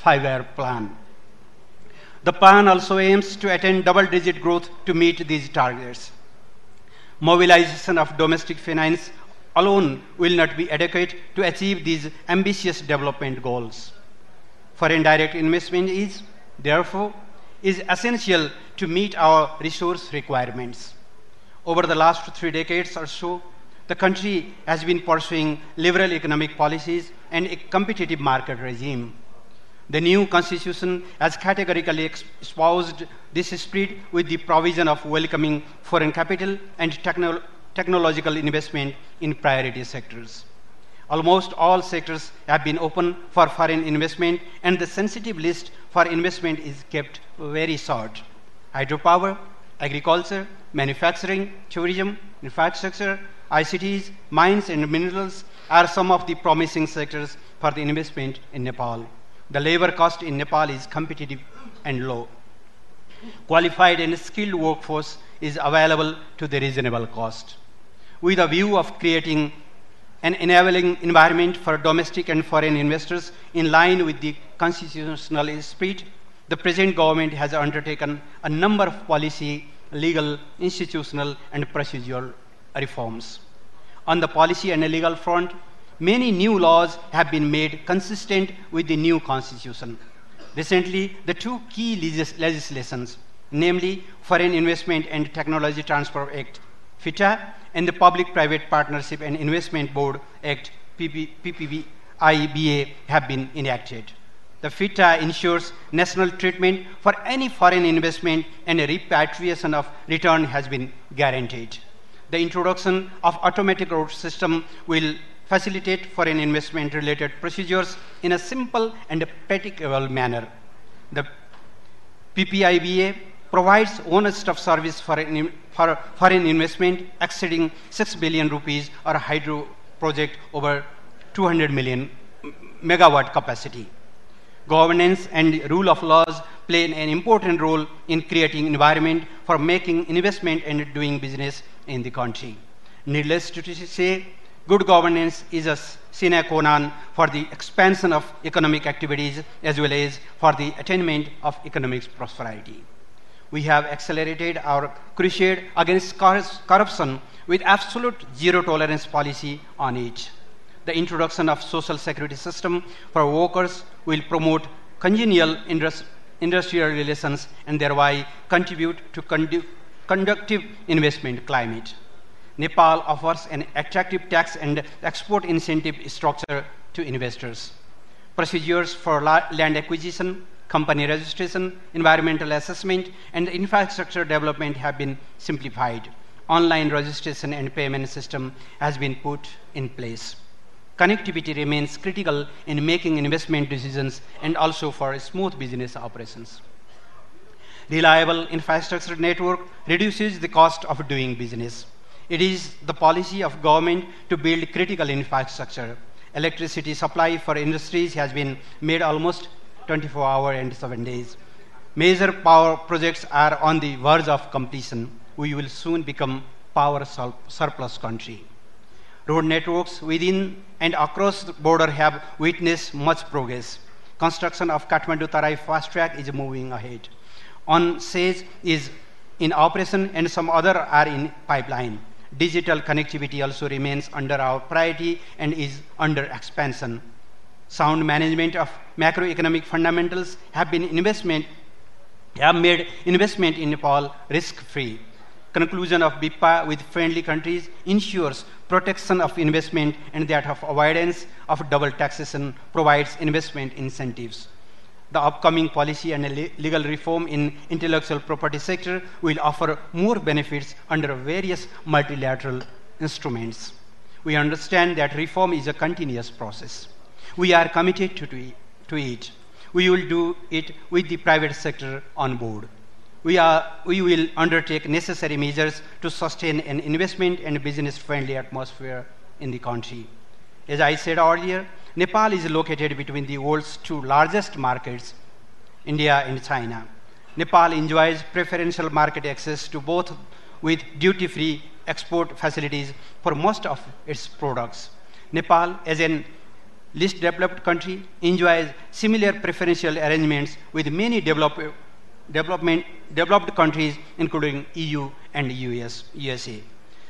5-year plan. The plan also aims to attain double-digit growth to meet these targets. Mobilization of domestic finance alone will not be adequate to achieve these ambitious development goals. Foreign direct investment is, therefore, essential to meet our resource requirements. Over the last 3 decades or so, the country has been pursuing liberal economic policies and a competitive market regime. The new constitution has categorically espoused this spirit with the provision of welcoming foreign capital and technological investment in priority sectors. Almost all sectors have been open for foreign investment, and the sensitive list for investment is kept very short. Hydropower, agriculture, manufacturing, tourism, infrastructure, ICTs, mines and minerals are some of the promising sectors for the investment in Nepal. The labor cost in Nepal is competitive and low. Qualified and skilled workforce is available to the reasonable cost. With a view of creating an enabling environment for domestic and foreign investors in line with the constitutional spirit, the present government has undertaken a number of policy, legal, institutional, and procedural reforms. On the policy and legal front, many new laws have been made consistent with the new constitution. Recently, the 2 key legislations, namely Foreign Investment and Technology Transfer Act, FITA, and the Public-Private Partnership and Investment Board Act, PPPIBA, have been enacted. The FITA ensures national treatment for any foreign investment, and a repatriation of return has been guaranteed. The introduction of automatic road system will facilitate foreign investment related procedures in a simple and practicable manner. The PPIBA provides one-stop service for foreign investment exceeding 6 billion rupees or a hydro project over 200 million megawatt capacity. Governance and rule of laws play an important role in creating environment for making investment and doing business in the country. Needless to say, good governance is a sine qua non for the expansion of economic activities as well as for the attainment of economic prosperity. We have accelerated our crusade against corruption with absolute zero tolerance policy on it. The introduction of social security system for workers will promote congenial industrial relations and thereby contribute to conductive investment climate. Nepal offers an attractive tax and export incentive structure to investors. Procedures for land acquisition, company registration, environmental assessment, and infrastructure development have been simplified. Online registration and payment system has been put in place. Connectivity remains critical in making investment decisions and also for smooth business operations. Reliable infrastructure network reduces the cost of doing business. It is the policy of government to build critical infrastructure. Electricity supply for industries has been made almost 24 hours and 7 days. Major power projects are on the verge of completion. We will soon become power surplus country. Road networks within and across the border have witnessed much progress. Construction of Kathmandu-Tarai fast track is moving ahead. On-Sage is in operation and some other are in pipeline. Digital connectivity also remains under our priority and is under expansion. Sound management of macroeconomic fundamentals have made investment in Nepal risk-free. Conclusion of BIPA with friendly countries ensures protection of investment and that of avoidance of double taxation provides investment incentives. The upcoming policy and legal reform in intellectual property sector will offer more benefits under various multilateral instruments. We understand that reform is a continuous process. We are committed to it. We will do it with the private sector on board. We will undertake necessary measures to sustain an investment and business-friendly atmosphere in the country. As I said earlier, Nepal is located between the world's 2 largest markets, India and China. Nepal enjoys preferential market access to both with duty-free export facilities for most of its products. Nepal, as an least developed country, enjoys similar preferential arrangements with many developed countries, including EU and USA.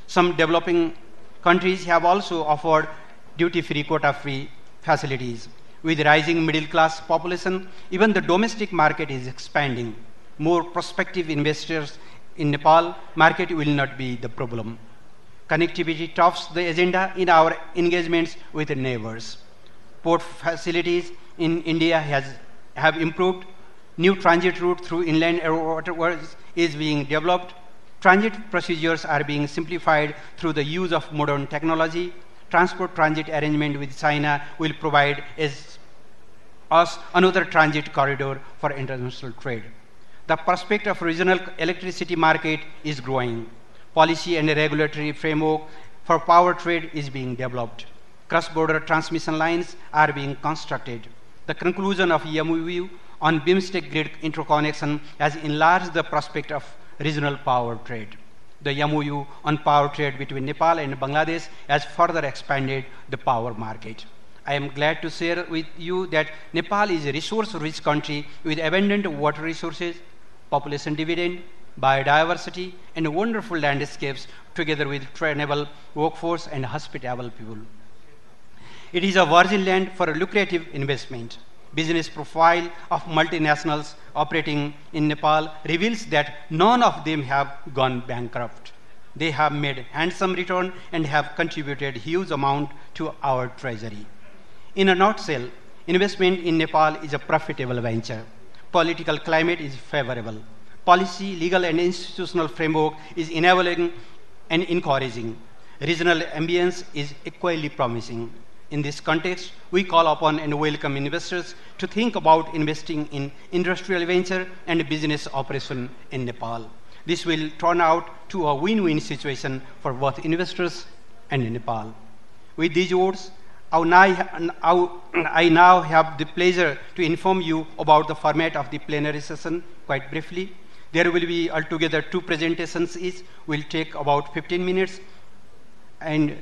Some developing countries have also offered duty-free, quota-free facilities. With rising middle-class population, even the domestic market is expanding. More prospective investors in Nepal market will not be the problem. Connectivity tops the agenda in our engagements with neighbors. Port facilities in India have improved. New transit route through inland waterways is being developed. Transit procedures are being simplified through the use of modern technology. Transport transit arrangement with China will provide us another transit corridor for international trade. The prospect of regional electricity market is growing. Policy and regulatory framework for power trade is being developed. Cross-border transmission lines are being constructed. The conclusion of MOU on BIMSTEC grid interconnection has enlarged the prospect of regional power trade. The MOU on power trade between Nepal and Bangladesh has further expanded the power market. I am glad to share with you that Nepal is a resource-rich country with abundant water resources, population dividend, biodiversity, and wonderful landscapes, together with trainable workforce and hospitable people. It is a virgin land for a lucrative investment. Business profile of multinationals operating in Nepal reveals that none of them have gone bankrupt. They have made handsome return and have contributed huge amount to our treasury. In a nutshell, investment in Nepal is a profitable venture. Political climate is favorable. Policy, legal, and institutional framework is enabling and encouraging. Regional ambience is equally promising. In this context, we call upon and welcome investors to think about investing in industrial venture and business operation in Nepal. This will turn out to a win-win situation for both investors and Nepal. With these words, I now have the pleasure to inform you about the format of the plenary session quite briefly. There will be altogether 2 presentations each, will take about 15 minutes, and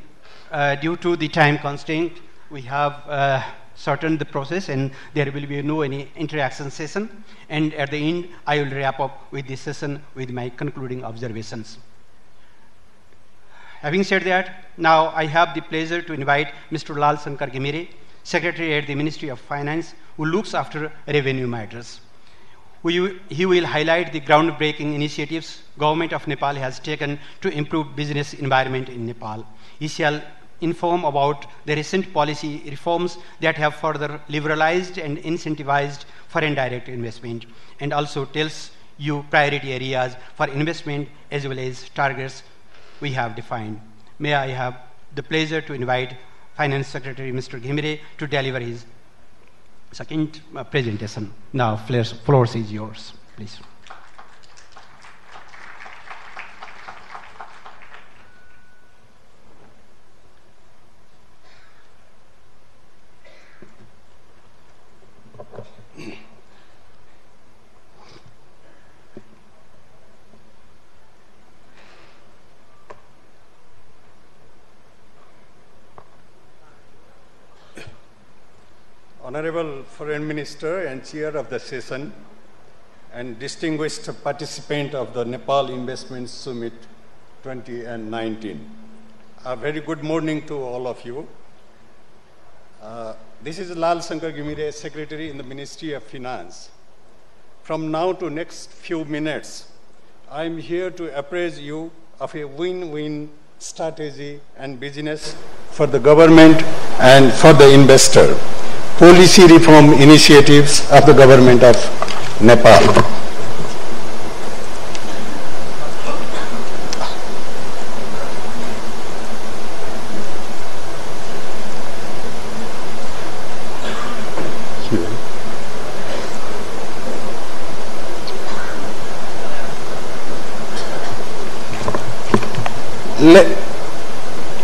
due to the time constraint, we have shortened the process, and there will be no any interaction session. And at the end, I will wrap up with this session with my concluding observations. Having said that, now I have the pleasure to invite Mr. Lal Shankar Ghimire, Secretary at the Ministry of Finance, who looks after revenue matters. He will highlight the groundbreaking initiatives Government of Nepal has taken to improve business environment in Nepal. He shall inform about the recent policy reforms that have further liberalized and incentivized foreign direct investment, and also tells you priority areas for investment as well as targets we have defined. May I have the pleasure to invite Finance Secretary Mr. Ghimire to deliver his second presentation. Now, floor is yours, please. Honorable Foreign Minister and Chair of the session, and distinguished participant of the Nepal Investment Summit 2019. A very good morning to all of you. This is Lal Shankar Ghimire, Secretary in the Ministry of Finance. From now to next few minutes, I am here to apprise you of a win-win strategy and business for the government and for the investor. Policy reform initiatives of the government of Nepal.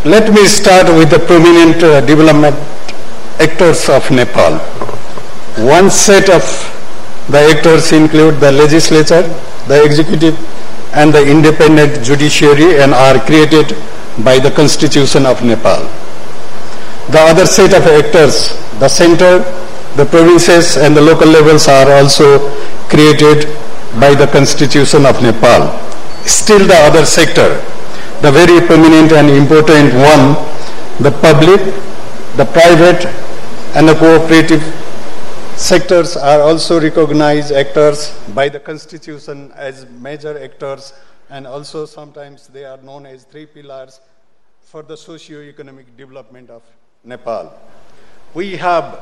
Let me start with the prominent development actors of Nepal. One set of the actors include the legislature, the executive, and the independent judiciary, and are created by the Constitution of Nepal. The other set of actors, the center, the provinces and the local levels are also created by the Constitution of Nepal. Still the other sector, the very prominent and important one, the public, the private and the cooperative sectors are also recognized actors by the Constitution as major actors, and also sometimes they are known as three pillars for the socio-economic development of Nepal. We have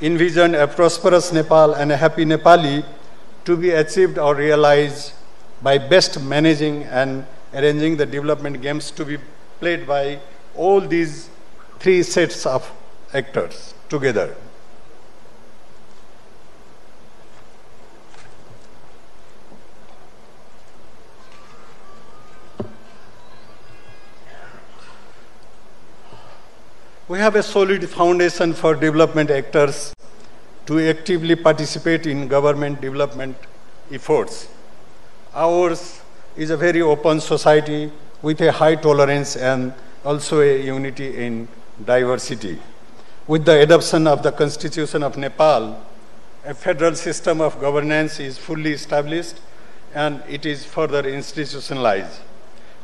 envisioned a prosperous Nepal and a happy Nepali to be achieved or realized by best managing and arranging the development games to be played by all these three sets of actors together. We have a solid foundation for development actors to actively participate in government development efforts. Ours is a very open society with a high tolerance and also a unity in diversity. With the adoption of the Constitution of Nepal, a federal system of governance is fully established and it is further institutionalized.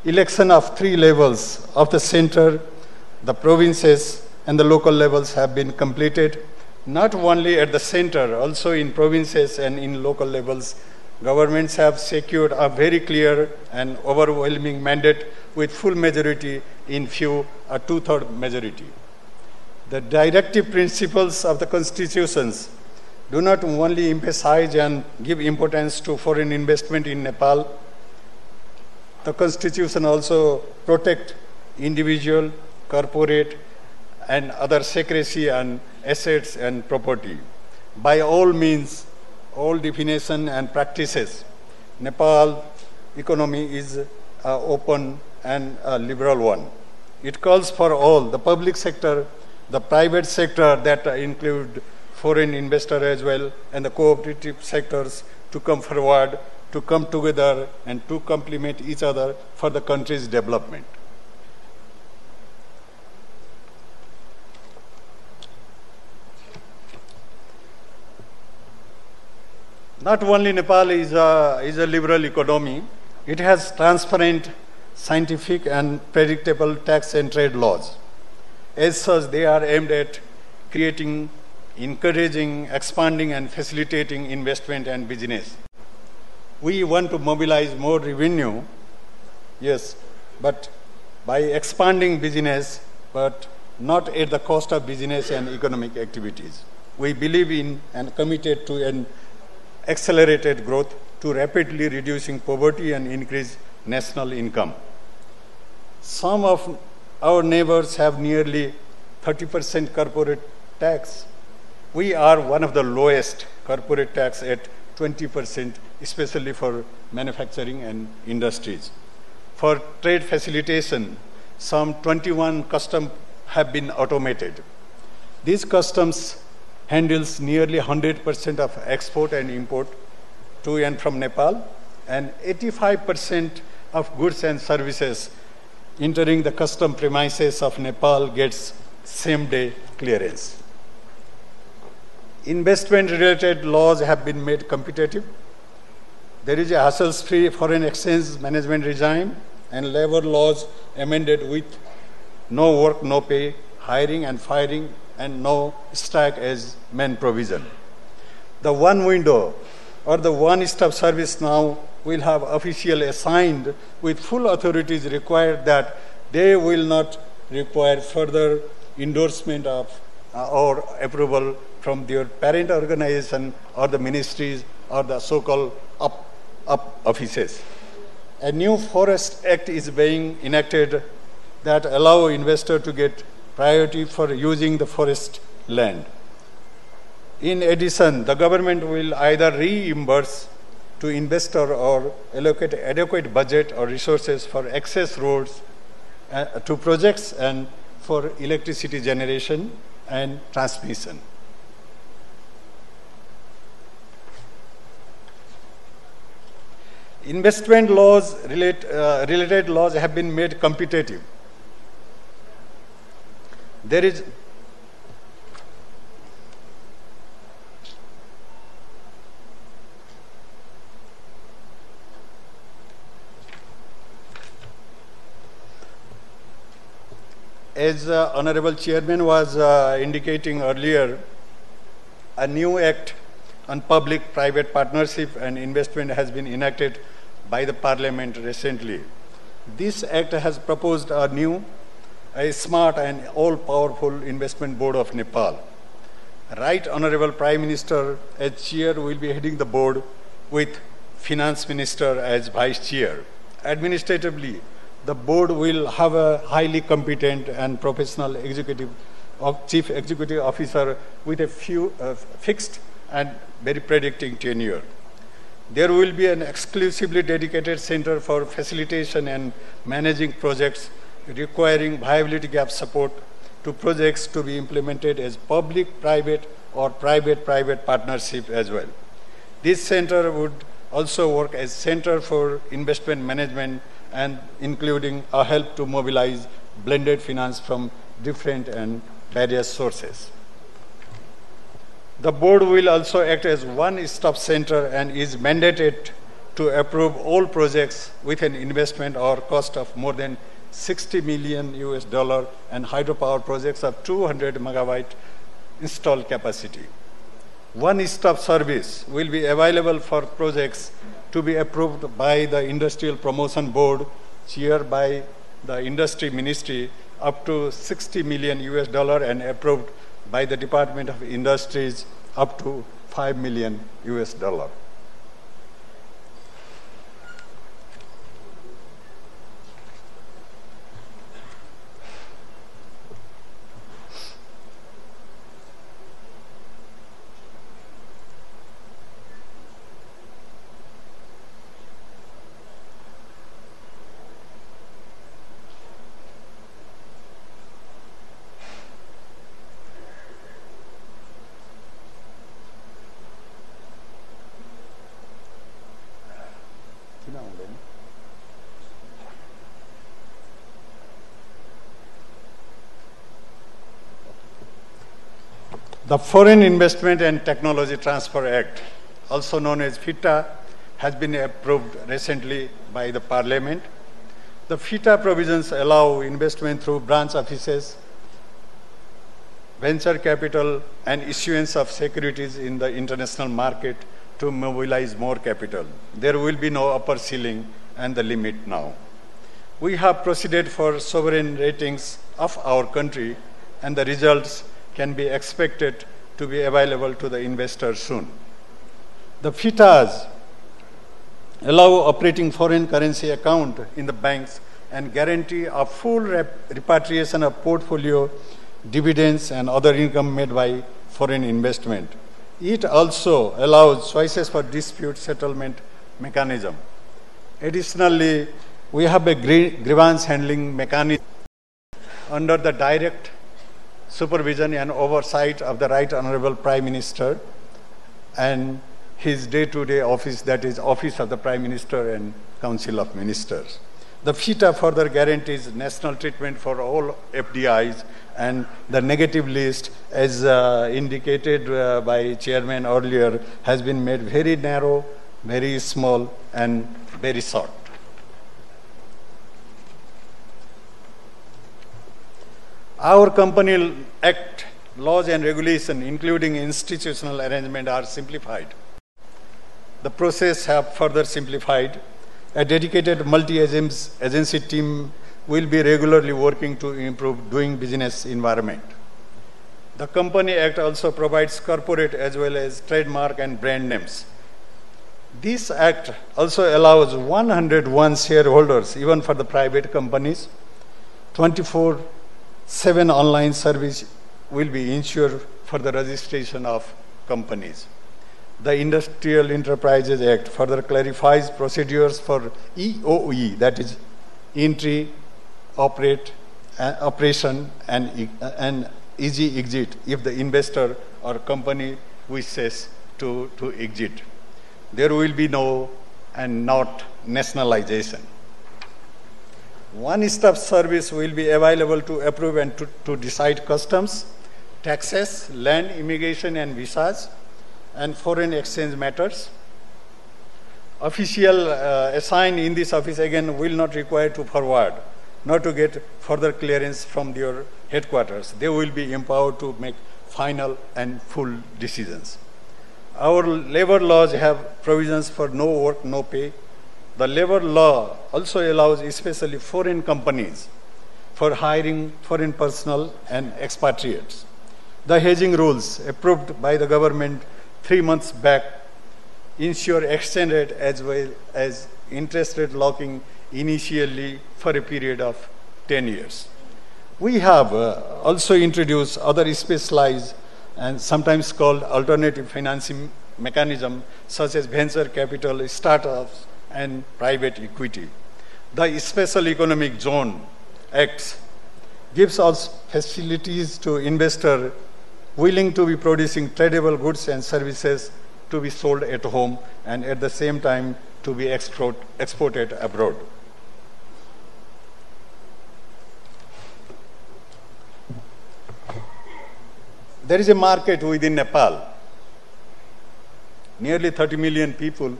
Election of three levels of the center, the provinces and the local levels have been completed. Not only at the center, also in provinces and in local levels, governments have secured a very clear and overwhelming mandate with full majority, in few a two-third majority. The directive principles of the constitutions do not only emphasize and give importance to foreign investment in Nepal, the constitution also protect individual, corporate, and other secrecy and assets and property. By all means, all definition and practices, Nepal economy is open and a liberal one. It calls for all, the public sector, the private sector that include foreign investor as well, and the cooperative sectors to come forward, to come together and to complement each other for the country's development. Not only Nepal is a liberal economy, it has transparent, scientific and predictable tax and trade laws. As such, they are aimed at creating, encouraging, expanding and facilitating investment and business. We want to mobilize more revenue, yes, but by expanding business, but not at the cost of business and economic activities. We believe in and committed to an accelerated growth to rapidly reducing poverty and increase national income. Some of our neighbors have nearly 30% corporate tax. We are one of the lowest corporate tax at 20%, especially for manufacturing and industries. For trade facilitation, some 21 customs have been automated. These customs handles nearly 100% of export and import to and from Nepal, and 85% of goods and services entering the custom premises of Nepal gets same-day clearance. Investment-related laws have been made competitive. There is a hassles-free foreign exchange management regime and labor laws amended with no work, no pay, hiring and firing, and no strike as main provision. The one window or the one-stop service now will have official assigned with full authorities required that they will not require further endorsement of or approval from their parent organization or the ministries or the so-called up offices. A new Forest Act is being enacted that allow investor to get priority for using the forest land. In addition, the government will either reimburse to investor or allocate adequate budget or resources for access roads to projects and for electricity generation and transmission. Investment laws, related laws have been made competitive. There is as Honorable Chairman was indicating earlier, a new act on public-private partnership and investment has been enacted by the Parliament recently. This act has proposed a smart and all-powerful investment board of Nepal. Right Honorable Prime Minister as chair will be heading the board with Finance Minister as vice chair. Administratively, the board will have a highly competent and professional chief executive officer with a fixed and very predicting tenure. There will be an exclusively dedicated center for facilitation and managing projects requiring viability gap support to projects to be implemented as public-private or private-private partnership as well. This center would also work as center for investment management and including a help to mobilize blended finance from different and various sources. The board will also act as one-stop center and is mandated to approve all projects with an investment or cost of more than $60 million and hydropower projects of 200 megawatt installed capacity. One-stop service will be available for projects to be approved by the Industrial Promotion Board, chaired by the Industry Ministry, up to $60 million and approved by the Department of Industries up to $5 million. The Foreign Investment and Technology Transfer Act, also known as FITA, has been approved recently by the Parliament. The FITA provisions allow investment through branch offices, venture capital, and issuance of securities in the international market to mobilize more capital. There will be no upper ceiling and the limit now. We have proceeded for sovereign ratings of our country, and the results can be expected to be available to the investors soon. The FITAs allow operating foreign currency account in the banks and guarantee a full repatriation of portfolio, dividends, and other income made by foreign investment. It also allows choices for dispute settlement mechanism. Additionally, we have a grievance handling mechanism under the direct supervision and oversight of the Right Honorable Prime Minister and his day-to-day office, that is Office of the Prime Minister and Council of Ministers. The FITA further guarantees national treatment for all FDIs, and the negative list, as indicated by Chairman earlier, has been made very narrow, very small, and very short. Our Company Act, laws and regulation, including institutional arrangement, are simplified. The process have further simplified. A dedicated multi-agency team will be regularly working to improve doing business environment. The Company Act also provides corporate as well as trademark and brand names. This act also allows 101 shareholders, even for the private companies. 24/7 online service will be ensured for the registration of companies. The Industrial Enterprises Act further clarifies procedures for EOE, that is entry, operation, and easy exit if the investor or company wishes to exit. There will be no and not nationalization. One-stop service will be available to approve and to decide customs, taxes, land, immigration and visas, and foreign exchange matters. Official assigned in this office again will not require to forward, not to get further clearance from your headquarters. They will be empowered to make final and full decisions. Our labor laws have provisions for no work, no pay. The labor law also allows especially foreign companies for hiring foreign personnel and expatriates. The hedging rules approved by the government 3 months back ensure exchange rate as well as interest rate locking initially for a period of 10 years. We have also introduced other specialized and sometimes called alternative financing mechanism such as venture capital, startups, and private equity. The Special Economic Zone Act gives us facilities to investors willing to be producing tradable goods and services to be sold at home and at the same time to be exported abroad. There is a market within Nepal. Nearly 30 million people,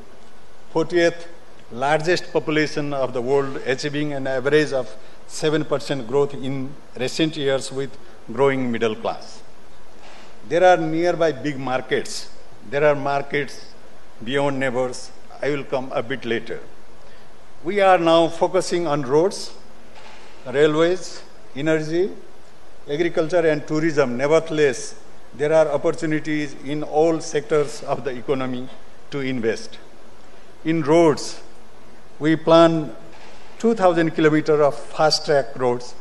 40th largest population of the world, achieving an average of 7% growth in recent years with growing middle class. There are nearby big markets. There are markets beyond neighbors. I will come a bit later. We are now focusing on roads, railways, energy, agriculture and tourism. Nevertheless, there are opportunities in all sectors of the economy to invest. In roads, we plan 2,000 kilometers of fast-track roads,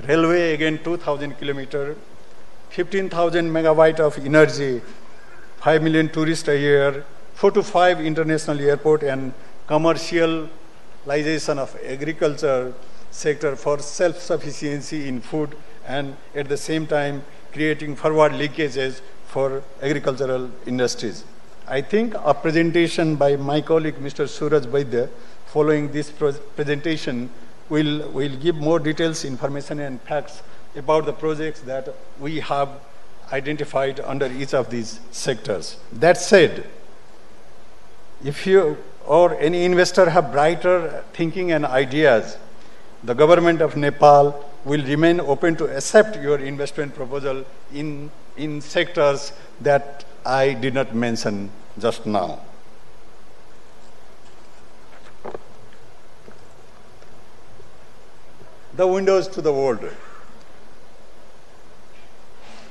railway again 2,000 kilometers, 15,000 megawatt of energy, 5 million tourists a year, 4 to 5 international airport and commercialization of agriculture sector for self-sufficiency in food and at the same time creating forward linkages for agricultural industries. I think a presentation by my colleague Mr. Suraj Vaidya following this presentation will give more details, information and facts about the projects that we have identified under each of these sectors. That said, if you or any investor have brighter thinking and ideas, the government of Nepal will remain open to accept your investment proposal in sectors that I did not mention just now. The windows to the world.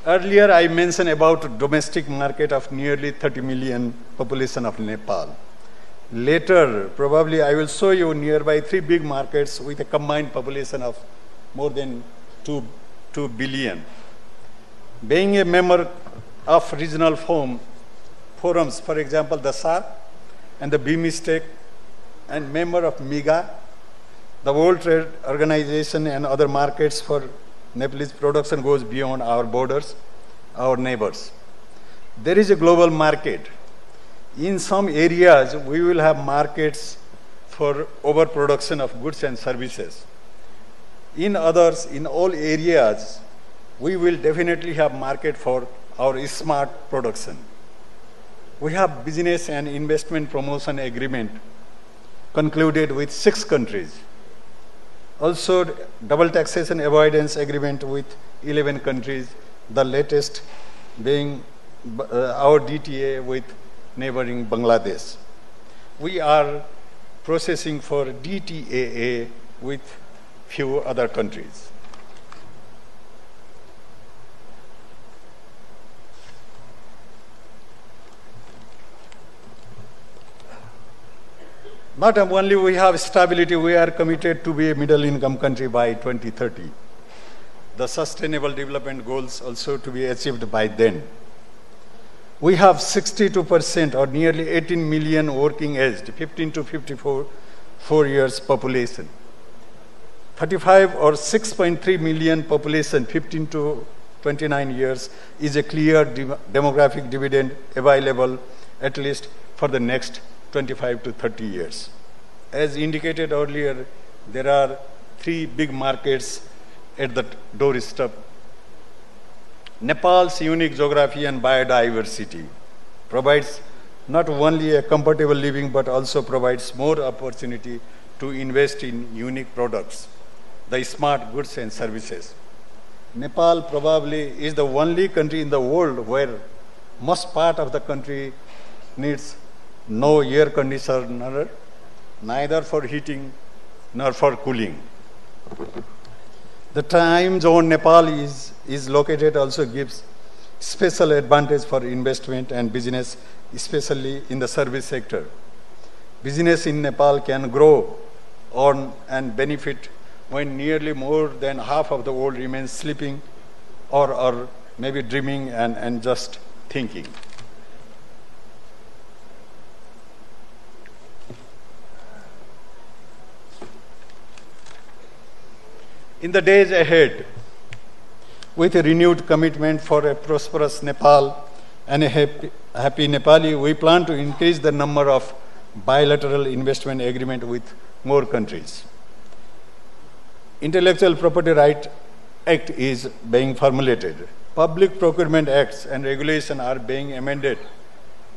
Earlier I mentioned about domestic market of nearly 30 million population of Nepal. Later, probably I will show you nearby 3 big markets with a combined population of more than 2 billion. Being a member of regional forums, for example, the SAARC and the BIMSTEC, and member of MIGA, the World Trade Organization and other markets for Nepalese production goes beyond our borders, our neighbors. There is a global market. In some areas, we will have markets for overproduction of goods and services. In others, in all areas, we will definitely have market for our smart production. We have business and investment promotion agreement concluded with 6 countries. Also, double taxation avoidance agreement with 11 countries, the latest being our DTA with neighboring Bangladesh. We are processing for DTAA with few other countries. Not only we have stability, we are committed to be a middle income country by 2030. The sustainable development goals also to be achieved by then. We have 62% or nearly 18 million working aged, 15 to 54 years population. 35 or 6.3 million population, 15 to 29 years, is a clear demographic dividend available at least for the next 25 to 30 years. As indicated earlier, there are three big markets at the doorstep. Nepal's unique geography and biodiversity provides not only a comfortable living but also provides more opportunity to invest in unique products, the smart goods and services. Nepal probably is the only country in the world where most part of the country needs no air conditioner, neither for heating nor for cooling. The time zone Nepal is located also gives special advantage for investment and business, especially in the service sector. Business in Nepal can grow, earn and benefit when nearly more than half of the world remains sleeping or maybe dreaming and just thinking. In the days ahead, with a renewed commitment for a prosperous Nepal and a happy Nepali, we plan to increase the number of bilateral investment agreements with more countries. Intellectual Property Right Act is being formulated. Public procurement acts and regulations are being amended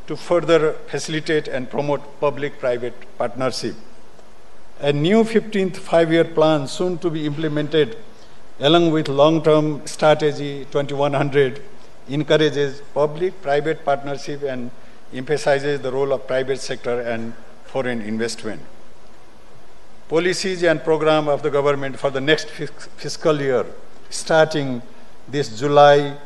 to further facilitate and promote public-private partnership. A new 15th five-year plan soon to be implemented along with long-term strategy 2100 encourages public-private partnership and emphasizes the role of private sector and foreign investment. Policies and program of the government for the next fiscal year starting this July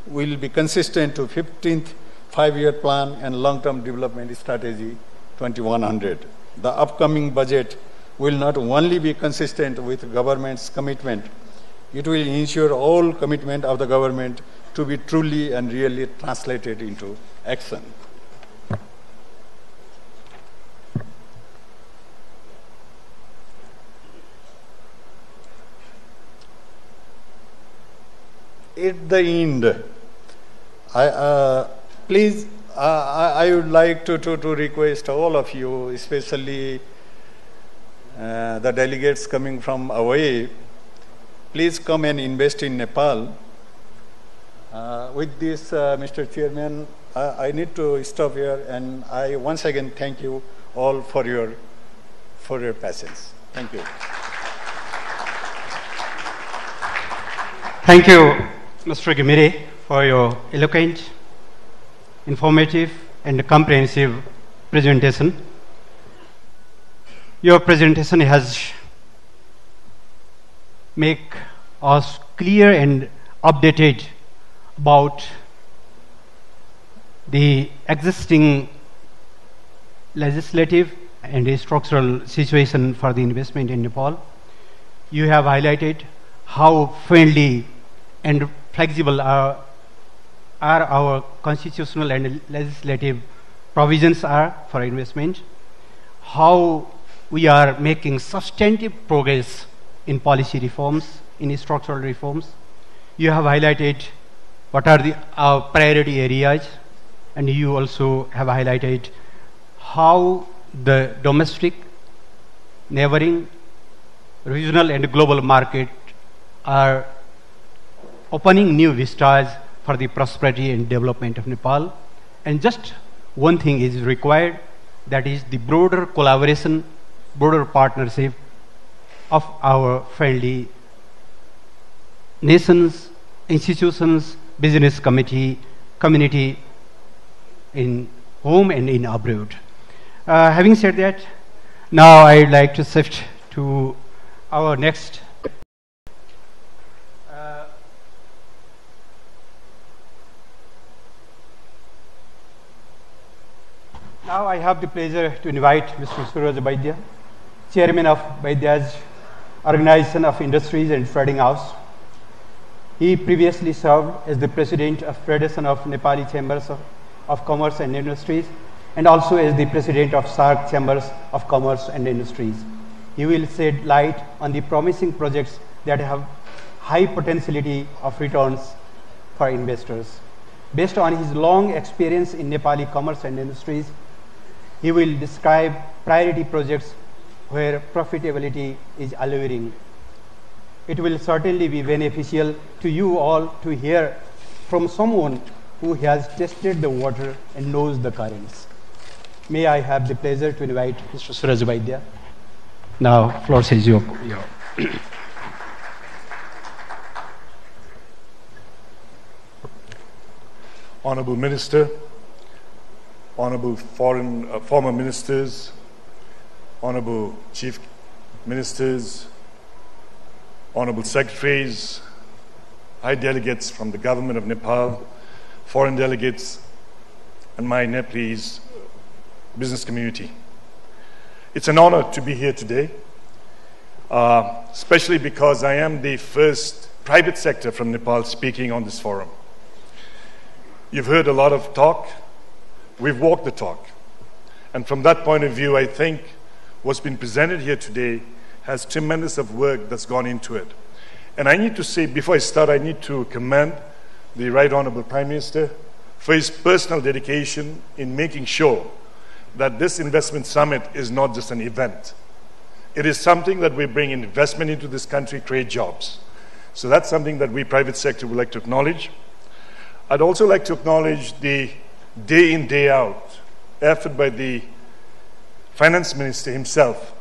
will be consistent to 15th five-year plan and long-term development strategy 2100. The upcoming budget will not only be consistent with government's commitment, it will ensure all commitment of the government to be truly and really translated into action. At the end, I would like to request all of you, especially the delegates coming from away, please come and invest in Nepal. With this, Mr. Chairman, I need to stop here, and I once again thank you all for your patience. Thank you. Thank you, Mr. Gimire, for your eloquent, informative, and comprehensive presentation. Your presentation has made us clear and updated about the existing legislative and structural situation for the investment in Nepal. You have highlighted how friendly and flexible are our constitutional and legislative provisions are for investment, how we are making substantive progress in policy reforms, in structural reforms. You have highlighted what are our priority areas, and you also have highlighted how the domestic, neighboring, regional and global market are opening new vistas for the prosperity and development of Nepal. And just one thing is required, that is the broader collaboration, broader partnership of our friendly nations, institutions, business community in home and in abroad. Having said that, now I'd like to shift to our next now I have the pleasure to invite Mr. Suraj Vaidya, Chairman of Vaidya's Organization of Industries and Trading House. He previously served as the President of Federation of Nepali Chambers of Commerce and Industries, and also as the President of SAARC Chambers of Commerce and Industries. He will shed light on the promising projects that have high potentiality of returns for investors. Based on his long experience in Nepali commerce and industries, he will describe priority projects where profitability is alluring. It will certainly be beneficial to you all to hear from someone who has tested the water and knows the currents. May I have the pleasure to invite Mr. Suraj Vaidya. Now, floor is yours. Honorable Minister, Honorable former Ministers, Honorable Chief Ministers, Honorable Secretaries, High Delegates from the Government of Nepal, foreign delegates, and my Nepalese business community. It's an honor to be here today, especially because I am the first private sector from Nepal speaking on this forum. You've heard a lot of talk. We've walked the talk. And from that point of view, I think what's been presented here today has tremendous of work that's gone into it. And I need to say, before I start, I need to commend the Right Honorable Prime Minister for his personal dedication in making sure that this investment summit is not just an event. It is something that we bring investment into this country, create jobs. So that's something that we private sector would like to acknowledge. I'd also like to acknowledge the day in, day out effort by the Finance Minister himself,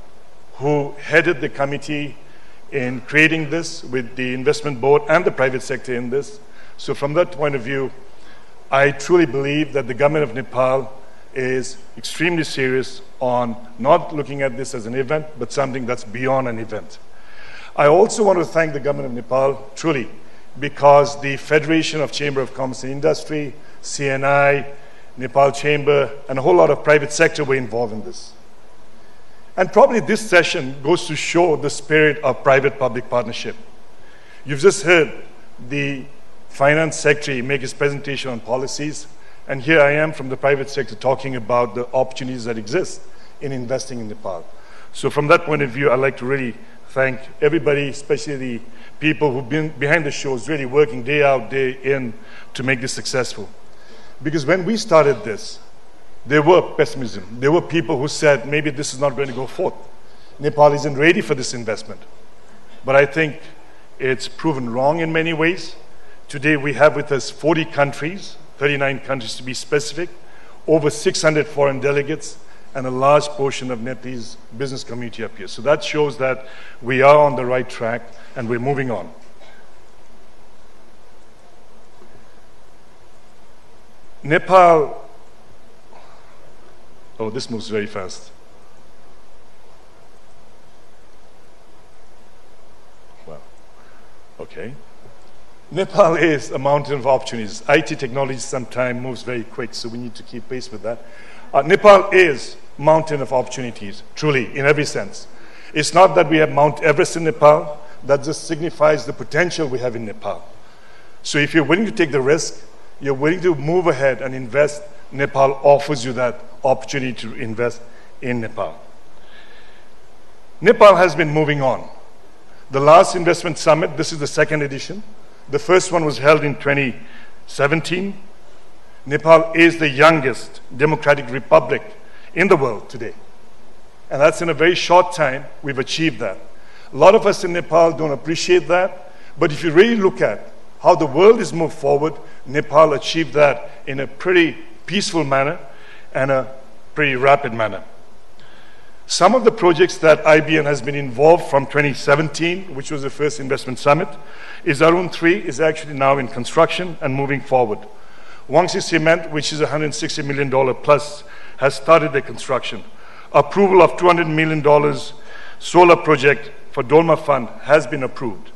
who headed the committee in creating this with the investment board and the private sector in this. So from that point of view, I truly believe that the government of Nepal is extremely serious on not looking at this as an event, but something that's beyond an event. I also want to thank the government of Nepal, truly, because the Federation of Chamber of Commerce and Industry, CNI, Nepal Chamber, and a whole lot of private sector were involved in this. And probably this session goes to show the spirit of private-public partnership. You've just heard the Finance Secretary make his presentation on policies, and here I am from the private sector talking about the opportunities that exist in investing in Nepal. So from that point of view, I'd like to really thank everybody, especially the people who've been behind the shows, really working day out, day in to make this successful. Because when we started this, there were pessimism. There were people who said, maybe this is not going to go forth. Nepal isn't ready for this investment. But I think it's proven wrong in many ways. Today we have with us 40 countries, 39 countries to be specific, over 600 foreign delegates, and a large portion of Nepalese business community up here. So that shows that we are on the right track and we're moving on. Nepal, oh, this moves very fast. Well, okay. Nepal is a mountain of opportunities. IT technology sometimes moves very quick, so we need to keep pace with that. Nepal is a mountain of opportunities, truly, in every sense. It's not that we have Mount Everest in Nepal, that just signifies the potential we have in Nepal. So if you're willing to take the risk, you're willing to move ahead and invest, Nepal offers you that opportunity to invest in Nepal. Nepal has been moving on. The last investment summit, this is the second edition. The first one was held in 2017. Nepal is the youngest democratic republic in the world today. And that's in a very short time we've achieved that. A lot of us in Nepal don't appreciate that, but if you really look at how the world has moved forward, Nepal achieved that in a pretty peaceful manner and a pretty rapid manner. Some of the projects that IBN has been involved from 2017, which was the first investment summit, is Arun 3 is actually now in construction and moving forward. Wangsi Cement, which is $160 million plus, has started their construction. Approval of $200 million solar project for Dolma Fund has been approved.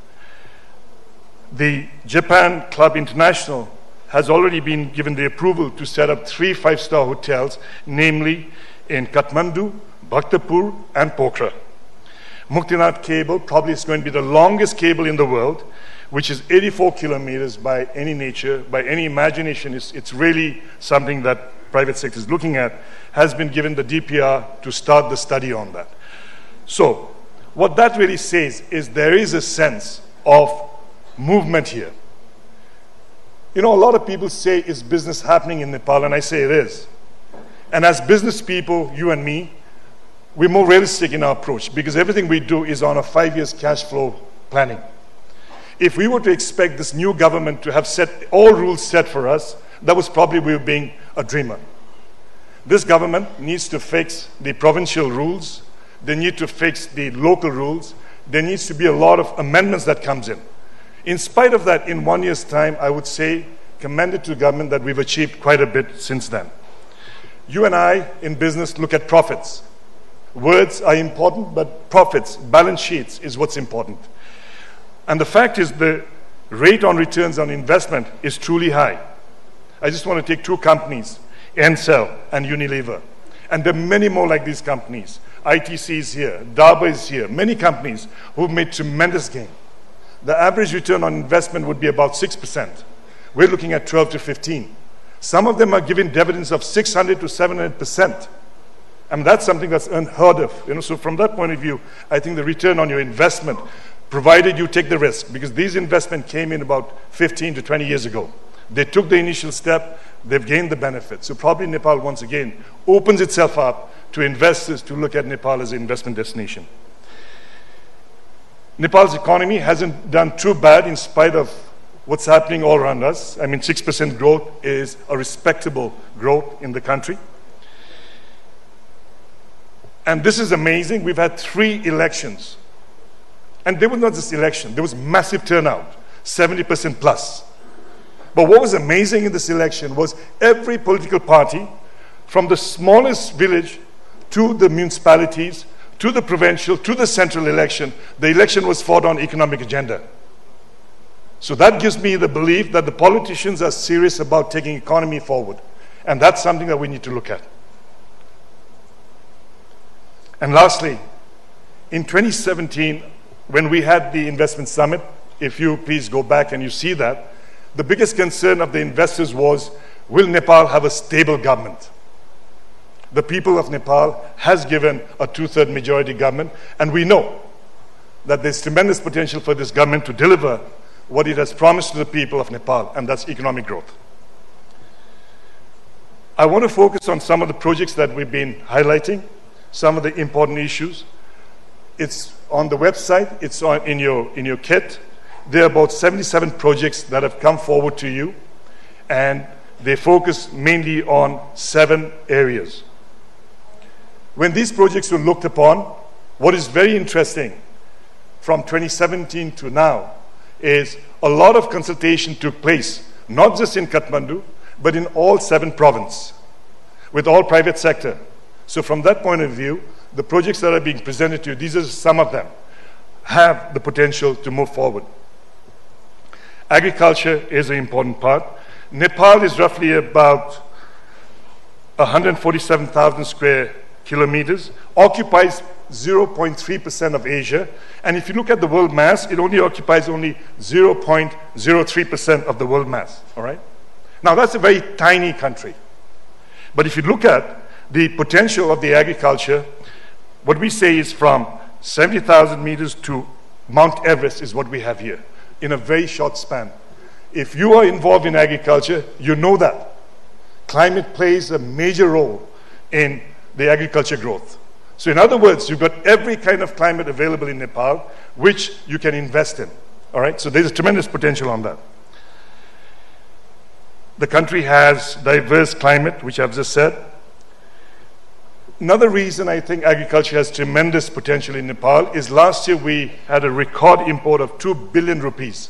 The Japan Club International has already been given the approval to set up 3 5-star hotels, namely in Kathmandu, Bhaktapur, and Pokhara. Muktinath cable probably is going to be the longest cable in the world, which is 84 kilometers by any nature, by any imagination. It's really something that private sector is looking at, has been given the DPR to start the study on that. So what that really says is there is a sense of movement here. You know, a lot of people say, is business happening in Nepal? And I say it is. And as business people, you and me, we're more realistic in our approach because everything we do is on a 5 years cash flow planning. If we were to expect this new government to have set all rules set for us, that was probably we were being a dreamer. This government needs to fix the provincial rules. They need to fix the local rules. There needs to be a lot of amendments that comes in. In spite of that, in 1 year's time, I would say, commend it to the government that we've achieved quite a bit since then. You and I in business look at profits. Words are important, but profits, balance sheets is what's important. And the fact is the rate on returns on investment is truly high. I just want to take two companies, Encell and Unilever. And there are many more like these companies. ITC is here, Dabur is here, many companies who've made tremendous gain. The average return on investment would be about 6%. We're looking at 12 to 15. Some of them are giving dividends of 600 to 700%. And that's something that's unheard of. So from that point of view, I think the return on your investment, provided you take the risk, because these investments came in about 15 to 20 years ago. They took the initial step, they've gained the benefit. So probably Nepal, once again, opens itself up to investors to look at Nepal as an investment destination. Nepal's economy hasn't done too bad in spite of what's happening all around us. I mean, 6% growth is a respectable growth in the country. And this is amazing. We've had 3 elections. And there was not just election, there was massive turnout, 70% plus. But what was amazing in this election was every political party, from the smallest village to the municipalities, to the provincial, to the central election, the election was fought on economic agenda. So that gives me the belief that the politicians are serious about taking economy forward. And that's something that we need to look at. And lastly, in 2017, when we had the investment summit, if you please go back and you see that, the biggest concern of the investors was, will Nepal have a stable government? The people of Nepal has given a 2/3 majority government, and we know that there's tremendous potential for this government to deliver what it has promised to the people of Nepal, and that's economic growth. I want to focus on some of the projects that we've been highlighting, some of the important issues. It's on the website, it's in your kit. There are about 77 projects that have come forward to you, and they focus mainly on 7 areas. When these projects were looked upon, what is very interesting from 2017 to now is a lot of consultation took place, not just in Kathmandu, but in all 7 provinces, with all private sector. So from that point of view, the projects that are being presented to you, these are some of them, have the potential to move forward. Agriculture is an important part. Nepal is roughly about 147,000 square kilometers, occupies 0.3% of Asia, and if you look at the world mass, it only occupies only 0.03% of the world mass, all right? Now, that's a very tiny country. But if you look at the potential of the agriculture, what we say is from 70,000 meters to Mount Everest is what we have here, in a very short span. If you are involved in agriculture, you know that. Climate plays a major role in the agriculture growth. So in other words, you've got every kind of climate available in Nepal, which you can invest in. All right, so there's a tremendous potential on that. The country has diverse climate, which I've just said. Another reason I think agriculture has tremendous potential in Nepal is last year we had a record import of 2 billion rupees,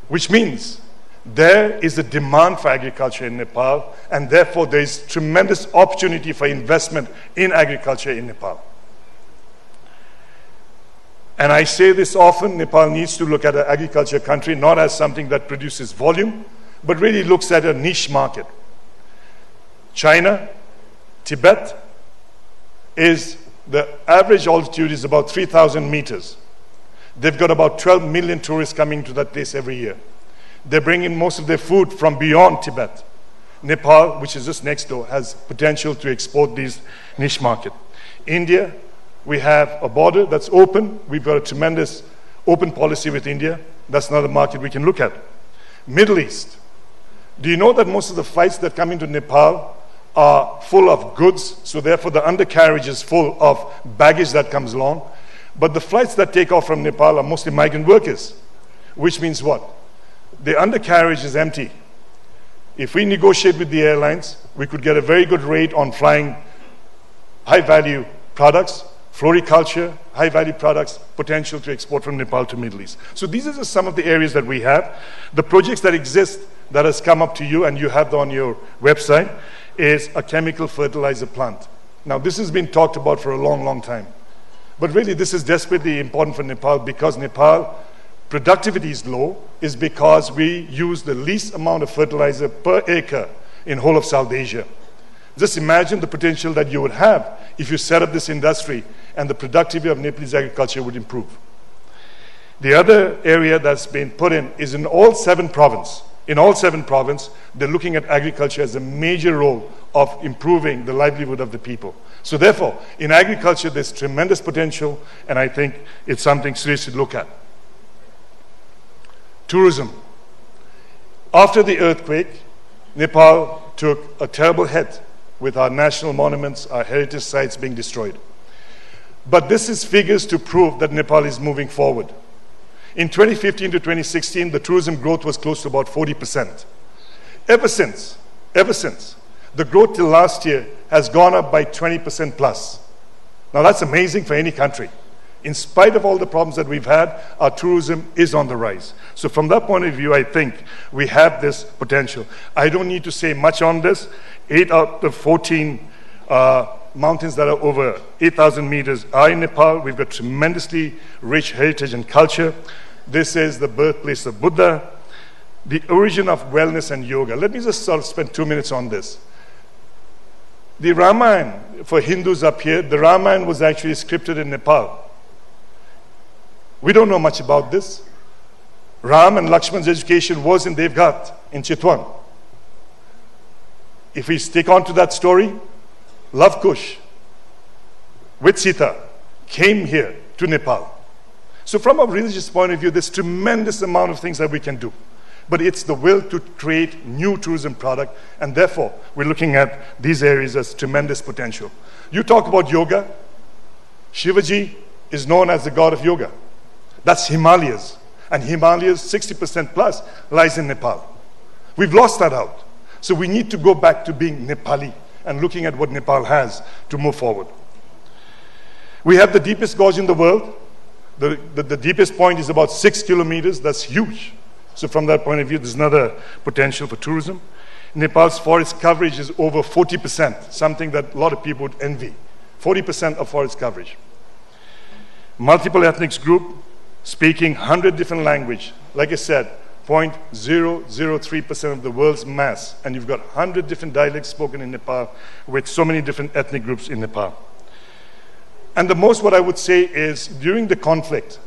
which means there is a demand for agriculture in Nepal, and therefore there is tremendous opportunity for investment in agriculture in Nepal. And I say this often, Nepal needs to look at an agriculture country not as something that produces volume, but really looks at a niche market. China, Tibet, is the average altitude is about 3,000 meters. They've got about 12 million tourists coming to that place every year. They bring in most of their food from beyond Tibet. Nepal, which is just next door, has potential to export these niche market. India, we have a border that's open. We've got a tremendous open policy with India. That's another market we can look at. Middle East. Do you know that most of the flights that come into Nepal are full of goods, so therefore the undercarriage is full of baggage that comes along. But the flights that take off from Nepal are mostly migrant workers, which means what? The undercarriage is empty. If we negotiate with the airlines, we could get a very good rate on flying high-value products, floriculture, high-value products, potential to export from Nepal to Middle East. So these are just some of the areas that we have. The projects that exist that has come up to you, and you have on your website, is a chemical fertilizer plant. Now, this has been talked about for a long, long time. But really, this is desperately important for Nepal because Nepal productivity is low, is because we use the least amount of fertilizer per acre in whole of South Asia. Just imagine the potential that you would have if you set up this industry and the productivity of Nepalese agriculture would improve. The other area that's been put in is in all 7 provinces. In all 7 provinces, they're looking at agriculture as a major role of improving the livelihood of the people. So therefore, in agriculture, there's tremendous potential, and I think it's something seriously to look at. Tourism. After the earthquake, Nepal took a terrible hit with our national monuments, our heritage sites being destroyed. But this is figures to prove that Nepal is moving forward. In 2015 to 2016, the tourism growth was close to about 40%. Ever since, the growth till last year has gone up by 20% plus. Now that's amazing for any country. In spite of all the problems that we've had, our tourism is on the rise. So from that point of view, I think we have this potential. I don't need to say much on this. 8 out of 14 mountains that are over 8,000 meters are in Nepal. We've got tremendously rich heritage and culture. This is the birthplace of Buddha, the origin of wellness and yoga. Let me just sort of spend 2 minutes on this. The Ramayana, for Hindus up here, the Ramayana was actually scripted in Nepal. We don't know much about this. Ram and Lakshman's education was in Devghat, in Chitwan. If we stick on to that story, Love Kush with Sita came here to Nepal. So from a religious point of view, there's tremendous amount of things that we can do. But it's the will to create new tourism product, and therefore we're looking at these areas as tremendous potential. You talk about yoga. Shivaji is known as the god of yoga. That's Himalayas. And Himalayas, 60% plus, lies in Nepal. We've lost that out. So we need to go back to being Nepali and looking at what Nepal has to move forward. We have the deepest gorge in the world. The deepest point is about 6 kilometers. That's huge. So from that point of view, there's another potential for tourism. Nepal's forest coverage is over 40%, something that a lot of people would envy. 40% of forest coverage. Multiple ethnic group, speaking 100 different languages. Like I said, 0.003% of the world's mass, and you've got 100 different dialects spoken in Nepal with so many different ethnic groups in Nepal. And the most what I would say is, during the conflict,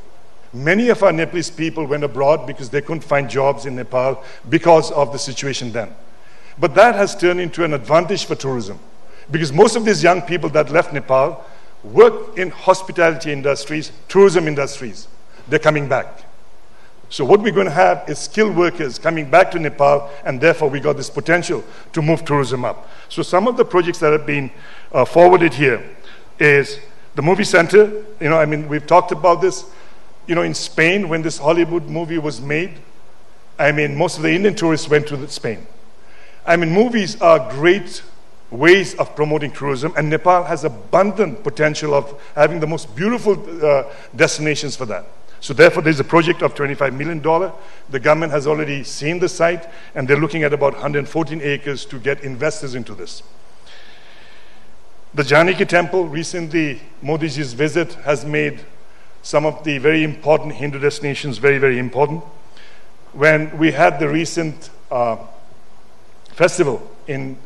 many of our Nepalese people went abroad because they couldn't find jobs in Nepal because of the situation then. But that has turned into an advantage for tourism, because most of these young people that left Nepal work in hospitality industries, tourism industries. They're coming back. So what we're going to have is skilled workers coming back to Nepal, and therefore we got this potential to move tourism up. So some of the projects that have been forwarded here is the movie center. We've talked about this. In Spain, when this Hollywood movie was made, most of the Indian tourists went to Spain. Movies are great ways of promoting tourism, and Nepal has abundant potential of having the most beautiful destinations for that. So therefore, there's a project of $25 million. The government has already seen the site, and they're looking at about 114 acres to get investors into this. The Janaki Temple, recently Modiji's visit has made some of the very important Hindu destinations very, very important. When we had the recent festival in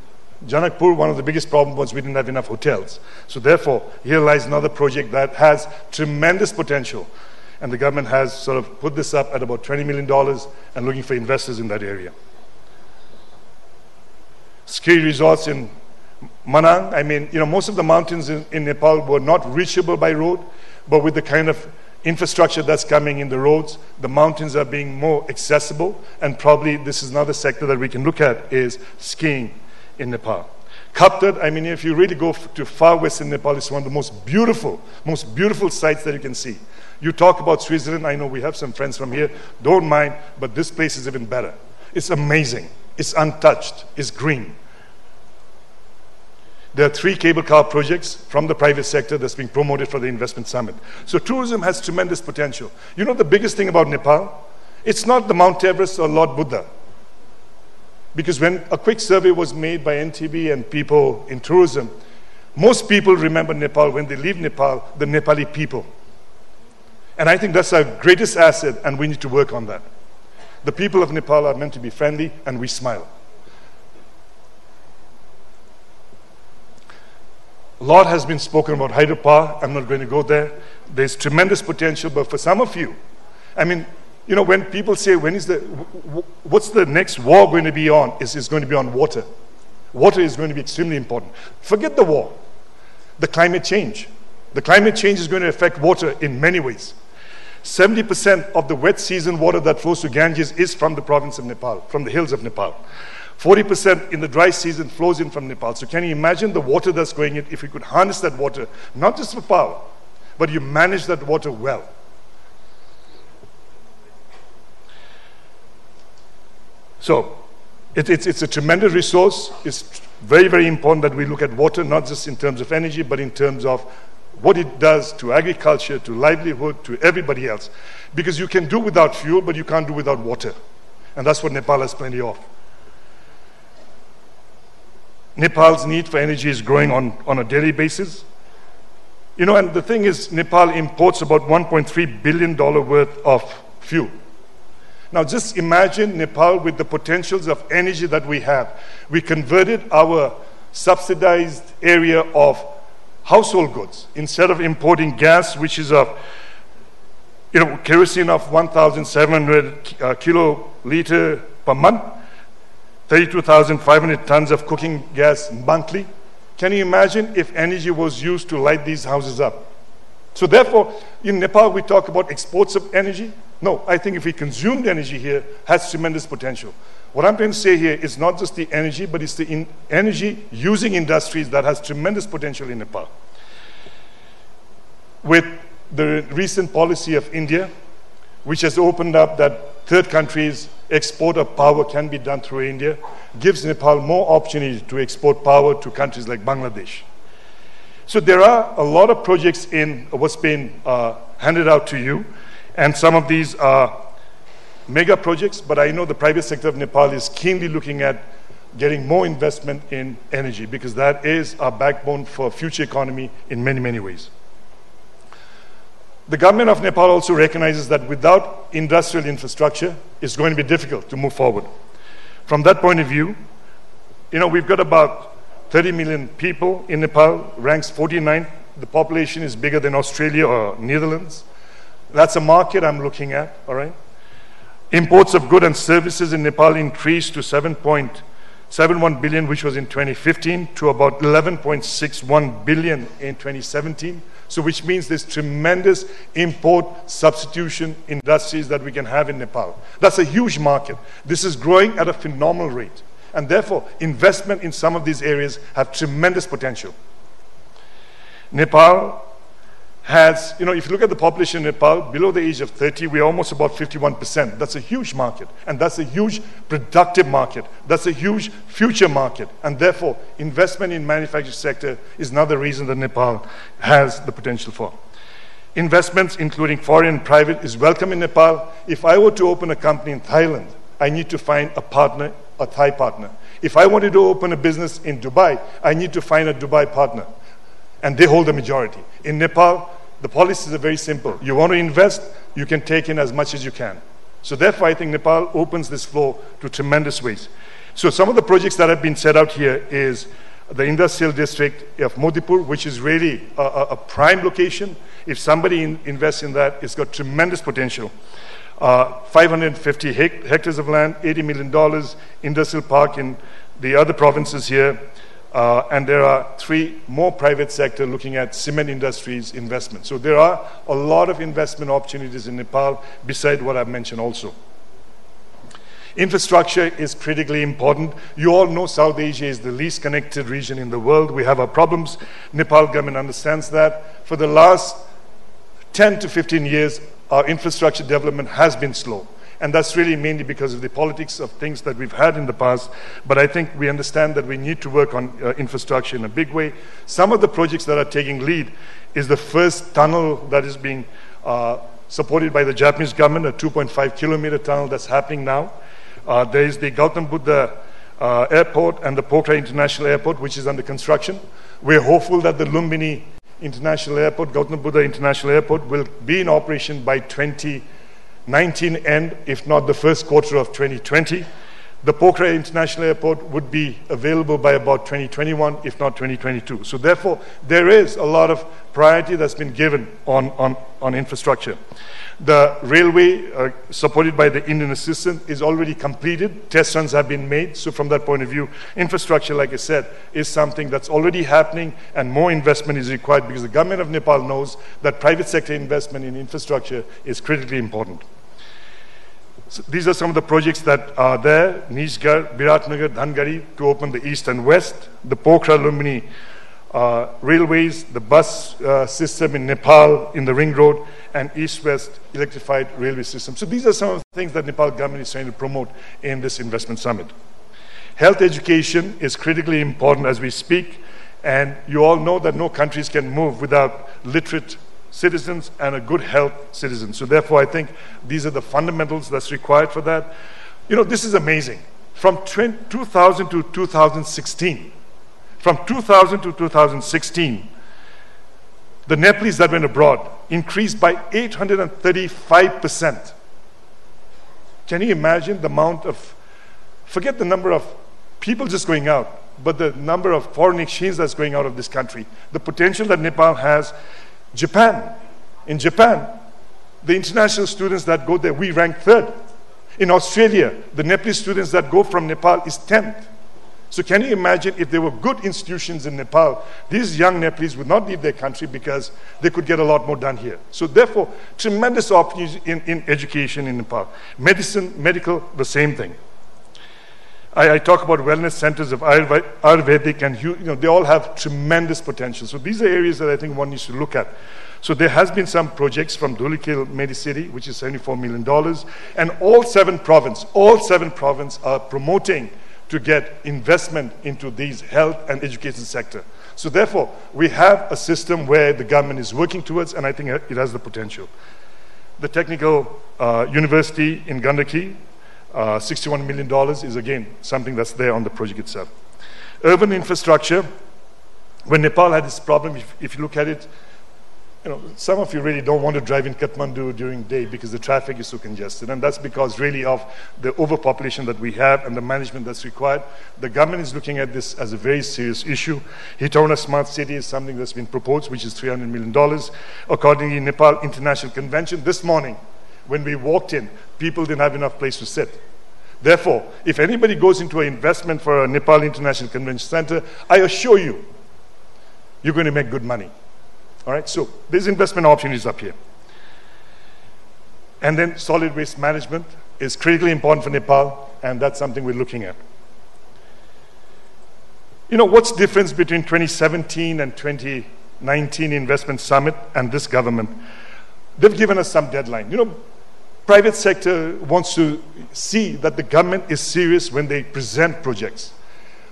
Janakpur, one of the biggest problems was we didn't have enough hotels. So therefore, here lies another project that has tremendous potential. And the government has sort of put this up at about $20 million and looking for investors in that area. Ski resorts in Manang. Most of the mountains in Nepal were not reachable by road, but with the kind of infrastructure that's coming in the roads, the mountains are being more accessible, and probably this is another sector that we can look at is skiing in Nepal. Kaptad, I mean, if you really go to far western Nepal, it's one of the most beautiful sites that you can see. You talk about Switzerland, I know we have some friends from here, don't mind, but this place is even better. It's amazing. It's untouched. It's green. There are 3 cable car projects from the private sector that's being promoted for the investment summit. So tourism has tremendous potential. You know the biggest thing about Nepal? It's not the Mount Everest or Lord Buddha. Because when a quick survey was made by NTB and people in tourism, most people remember Nepal, when they leave Nepal, the Nepali people. And I think that's our greatest asset, and we need to work on that. The people of Nepal are meant to be friendly, and we smile. A lot has been spoken about hydropower. I'm not going to go there. There's tremendous potential, but for some of you, I mean, you know, when people say, what's the next war going to be on? It's going to be on water. Water is going to be extremely important. Forget the war. The climate change. The climate change is going to affect water in many ways. 70% of the wet season water that flows to Ganges is from the province of Nepal, from the hills of Nepal. 40% in the dry season flows in from Nepal. So can you imagine the water that's going in, if we could harness that water, not just for power, but you manage that water well. So it's a tremendous resource. It's very, very important that we look at water, not just in terms of energy, but in terms of what it does to agriculture, to livelihood, to everybody else. Because you can do without fuel, but you can't do without water. And that's what Nepal has plenty of. Nepal's need for energy is growing on a daily basis. You know, and the thing is, Nepal imports about $1.3 billion worth of fuel. Now just imagine Nepal with the potentials of energy that we have. We converted our subsidized area of household goods. Instead of importing gas, which is of, you know, kerosene of 1,700 kiloliter per month, 32,500 tons of cooking gas monthly. Can you imagine if energy was used to light these houses up? So therefore, in Nepal, we talk about exports of energy. No, I think if we consumed energy here, has tremendous potential. What I'm trying to say here is not just the energy, but it's the energy using industries that has tremendous potential in Nepal. With the recent policy of India, which has opened up that third countries' export of power can be done through India, gives Nepal more opportunity to export power to countries like Bangladesh. So there are a lot of projects in what's been handed out to you, and some of these are mega projects, but I know the private sector of Nepal is keenly looking at getting more investment in energy, because that is our backbone for future economy in many, many ways. The government of Nepal also recognizes that without industrial infrastructure, it's going to be difficult to move forward. From that point of view, you know, we've got about 30 million people in Nepal, ranks 49th. The population is bigger than Australia or Netherlands. That's a market I'm looking at, all right? Imports of goods and services in Nepal increased to 7.71 billion, which was in 2015, to about 11.61 billion in 2017. So which means there's tremendous import substitution industries that we can have in Nepal. That's a huge market. This is growing at a phenomenal rate. And therefore, investment in some of these areas have tremendous potential. Nepal has, you know, if you look at the population in Nepal, below the age of 30, we're almost about 51%. That's a huge market. And that's a huge productive market. That's a huge future market. And therefore, investment in manufacturing sector is another reason that Nepal has the potential for. Investments, including foreign and private, is welcome in Nepal. If I were to open a company in Thailand, I need to find a partner, a Thai partner. If I wanted to open a business in Dubai, I need to find a Dubai partner. And they hold the majority. In Nepal, the policies are very simple. You want to invest, you can take in as much as you can. So therefore, I think Nepal opens this flow to tremendous ways. So some of the projects that have been set out here is the industrial district of Modipur, which is really a prime location. If somebody invests in that, it's got tremendous potential. 550 hectares of land, $80 million, industrial park in the other provinces here. And there are 3 more private sector looking at cement industries investment. So there are a lot of investment opportunities in Nepal beside what I've mentioned also. Infrastructure is critically important. You all know South Asia is the least connected region in the world. We have our problems. Nepal government understands that. For the last 10 to 15 years, our infrastructure development has been slow. And that's really mainly because of the politics of things that we've had in the past. But I think we understand that we need to work on infrastructure in a big way. Some of the projects that are taking lead is the first tunnel that is being supported by the Japanese government, a 2.5 kilometer tunnel that's happening now. There is the Gautam Buddha Airport and the Pokhara International Airport, which is under construction. We're hopeful that the Lumbini International Airport, Gautam Buddha International Airport, will be in operation by 2019 end, if not the first quarter of 2020. The Pokhara International Airport would be available by about 2021, if not 2022. So therefore, there is a lot of priority that's been given on infrastructure. The railway, supported by the Indian assistance, is already completed. Test runs have been made. So from that point of view, infrastructure, like I said, is something that's already happening, and more investment is required because the government of Nepal knows that private sector investment in infrastructure is critically important. So these are some of the projects that are there: Nijgarh, Biratnagar, Dhangari to open the east and west, the Pokhara Lumbini railways, the bus system in Nepal in the ring road, and east-west electrified railway system. So these are some of the things that Nepal government is trying to promote in this investment summit. Health education is critically important as we speak, and you all know that no countries can move without literate citizens and a good health citizen. So therefore, I think these are the fundamentals that's required for that. You know, this is amazing. From 2000 to 2016, the Nepalese that went abroad increased by 835%. Can you imagine the amount of, forget the number of people just going out, but the number of foreign exchange that's going out of this country, the potential that Nepal has. Japan. In Japan, the international students that go there, we rank 3rd. In Australia, the Nepalese students that go from Nepal is 10th. So can you imagine if there were good institutions in Nepal, these young Nepalese would not leave their country because they could get a lot more done here. So therefore, tremendous opportunities in education in Nepal. Medicine, medical, the same thing. I talk about wellness centers of Ayurvedic, and they all have tremendous potential. So these are areas that I think one needs to look at. So there has been some projects from Dhulikil Medicity, which is $74 million, and all seven provinces are promoting to get investment into these health and education sector. So therefore, we have a system where the government is working towards, and I think it has the potential. The Technical University in Gandaki, $61 million is again something that's there on the project itself. Urban infrastructure, when Nepal had this problem, if you look at it, some of you really don't want to drive in Kathmandu during the day because the traffic is so congested, and that's because really of the overpopulation that we have and the management that's required. The government is looking at this as a very serious issue. Hitauna Smart City is something that's been proposed, which is $300 million. Accordingly, Nepal International Convention, this morning, when we walked in, people didn't have enough place to sit. Therefore, if anybody goes into an investment for a Nepal International Convention Center, I assure you, you're going to make good money. All right, so there's investment opportunities up here. And then solid waste management is critically important for Nepal, and that's something we're looking at. What's the difference between 2017 and 2019 Investment Summit and this government? They've given us some deadline. Private sector wants to see that the government is serious when they present projects.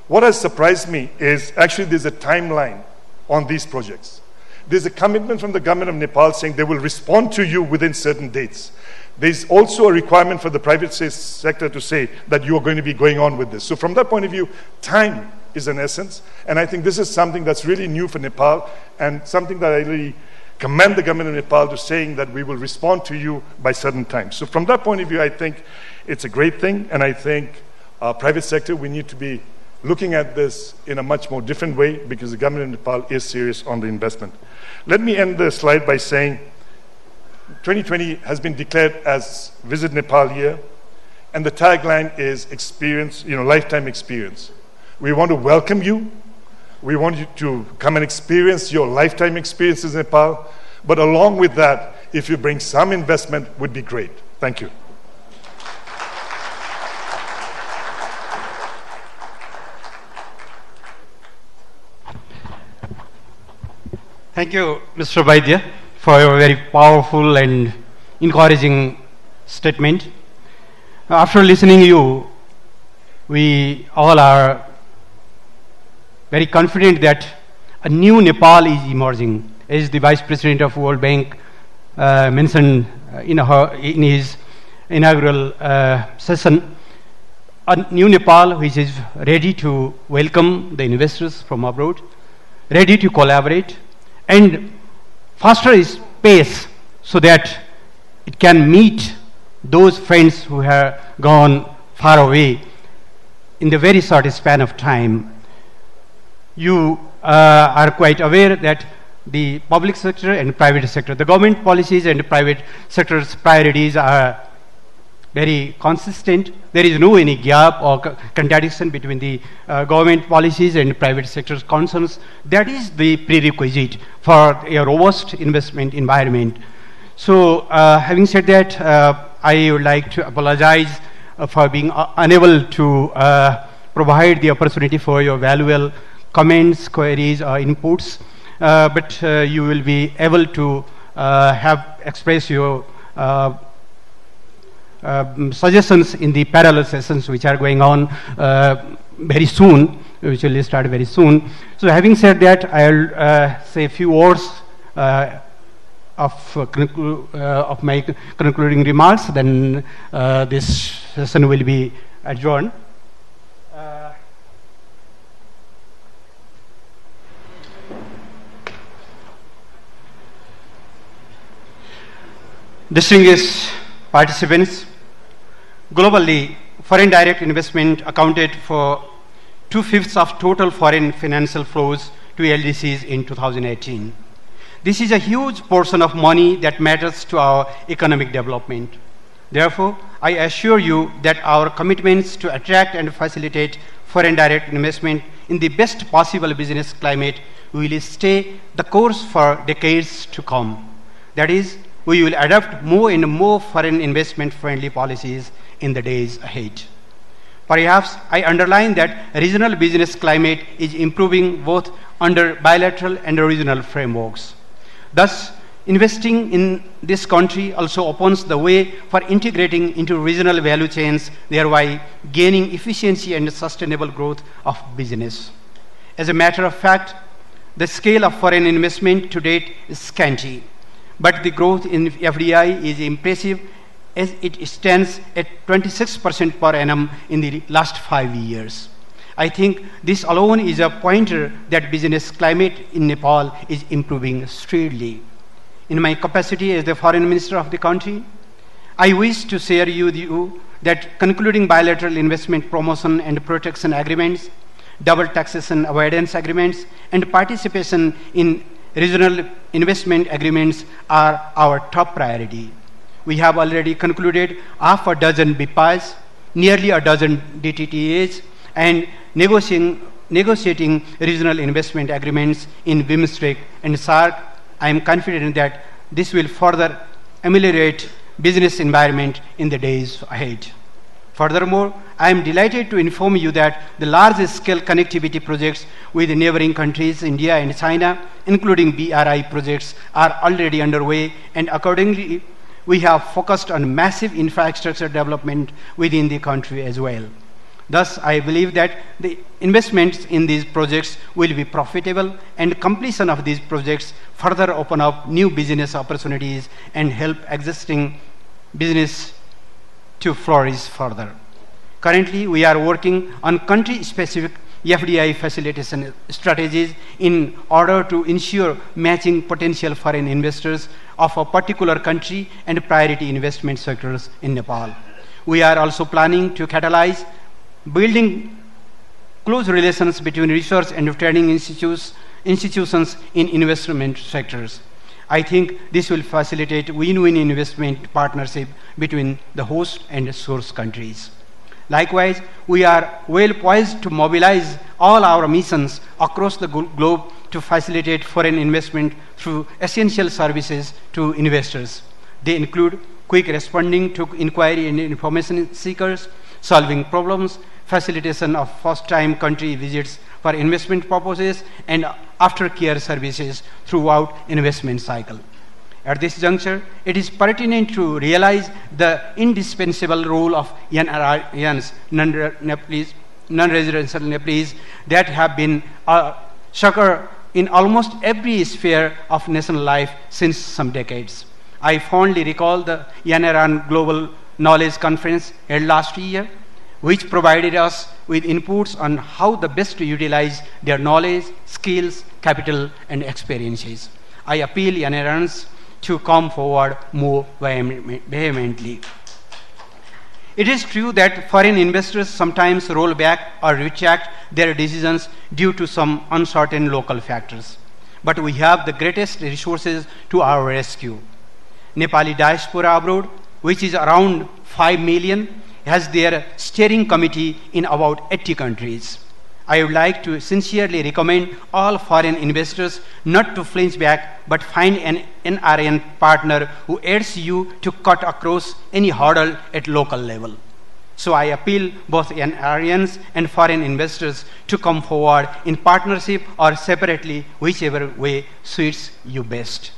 What has surprised me is actually there's a timeline on these projects. There's a commitment from the government of Nepal saying they will respond to you within certain dates. There's also a requirement for the private sector to say that you are going to be going on with this. So from that point of view, time is an essence. And I think this is something that's really new for Nepal, and something that I really commend the government of Nepal to saying that we will respond to you by certain times. So from that point of view, I think it's a great thing, and I think private sector, we need to be looking at this in a much more different way because the government of Nepal is serious on the investment. Let me end the slide by saying 2020 has been declared as Visit Nepal year, and the tagline is experience, lifetime experience. We want to welcome you. We want you to come and experience your lifetime experiences in Nepal, but along with that, if you bring some investment, would be great. Thank you. Thank you, Mr. Vaidya, for your very powerful and encouraging statement. After listening to you, we all are very confident that a new Nepal is emerging, as the Vice President of World Bank mentioned in his inaugural session. A new Nepal which is ready to welcome the investors from abroad, ready to collaborate, and faster its pace so that it can meet those friends who have gone far away in the very short span of time. You are quite aware that the public sector and private sector, the government policies and the private sector's priorities are very consistent. There is no any gap or contradiction between the government policies and private sector's concerns. That is the prerequisite for a robust investment environment. So having said that, I would like to apologize for being unable to provide the opportunity for your valuable comments, queries, or inputs, but you will be able to express your suggestions in the parallel sessions which are going on very soon, which will start very soon. So having said that, I'll say a few words of my concluding remarks, then this session will be adjourned. Distinguished participants, globally, foreign direct investment accounted for 2/5 of total foreign financial flows to LDCs in 2018. This is a huge portion of money that matters to our economic development. Therefore, I assure you that our commitments to attract and facilitate foreign direct investment in the best possible business climate will stay the course for decades to come. That is, we will adopt more and more foreign investment-friendly policies in the days ahead. Perhaps I underline that regional business climate is improving both under bilateral and regional frameworks. Thus, investing in this country also opens the way for integrating into regional value chains, thereby gaining efficiency and sustainable growth of business. As a matter of fact, the scale of foreign investment to date is scanty, but the growth in FDI is impressive as it stands at 26% per annum in the last 5 years. I think this alone is a pointer that business climate in Nepal is improving steadily. In my capacity as the foreign minister of the country, I wish to share with you that concluding bilateral investment promotion and protection agreements, double taxation avoidance agreements, and participation in regional investment agreements are our top priority. We have already concluded half a dozen BIPAs, nearly a dozen DTTAs, and negotiating regional investment agreements in BIMSTEC and SAARC. I am confident that this will further ameliorate business environment in the days ahead. Furthermore, I am delighted to inform you that the large-scale connectivity projects with the neighboring countries, India and China, including BRI projects, are already underway, and accordingly, we have focused on massive infrastructure development within the country as well. Thus, I believe that the investments in these projects will be profitable, and completion of these projects further open up new business opportunities and help existing business to flourish further. Currently, we are working on country-specific FDI facilitation strategies in order to ensure matching potential foreign investors of a particular country and priority investment sectors in Nepal. We are also planning to catalyze building close relations between research and training institutions in investment sectors. I think this will facilitate win-win investment partnership between the host and source countries. Likewise, we are well poised to mobilize all our missions across the globe to facilitate foreign investment through essential services to investors. They include quick responding to inquiry and information seekers, solving problems, facilitation of first-time country visits for investment purposes, and aftercare services throughout investment cycle. At this juncture, it is pertinent to realize the indispensable role of NRINs, non-residential Nepalese, that have been a succor in almost every sphere of national life since some decades. I fondly recall the NRN Global Knowledge Conference held last year, which provided us with inputs on how the best to utilize their knowledge, skills, capital, and experiences. I appeal NRNs to come forward more vehemently. It is true that foreign investors sometimes roll back or retract their decisions due to some uncertain local factors. But we have the greatest resources to our rescue. Nepali diaspora abroad, which is around 5 million, has their steering committee in about 80 countries. I would like to sincerely recommend all foreign investors not to flinch back, but find an NRN partner who aids you to cut across any hurdle at local level. So I appeal both NRNs and foreign investors to come forward in partnership or separately, whichever way suits you best.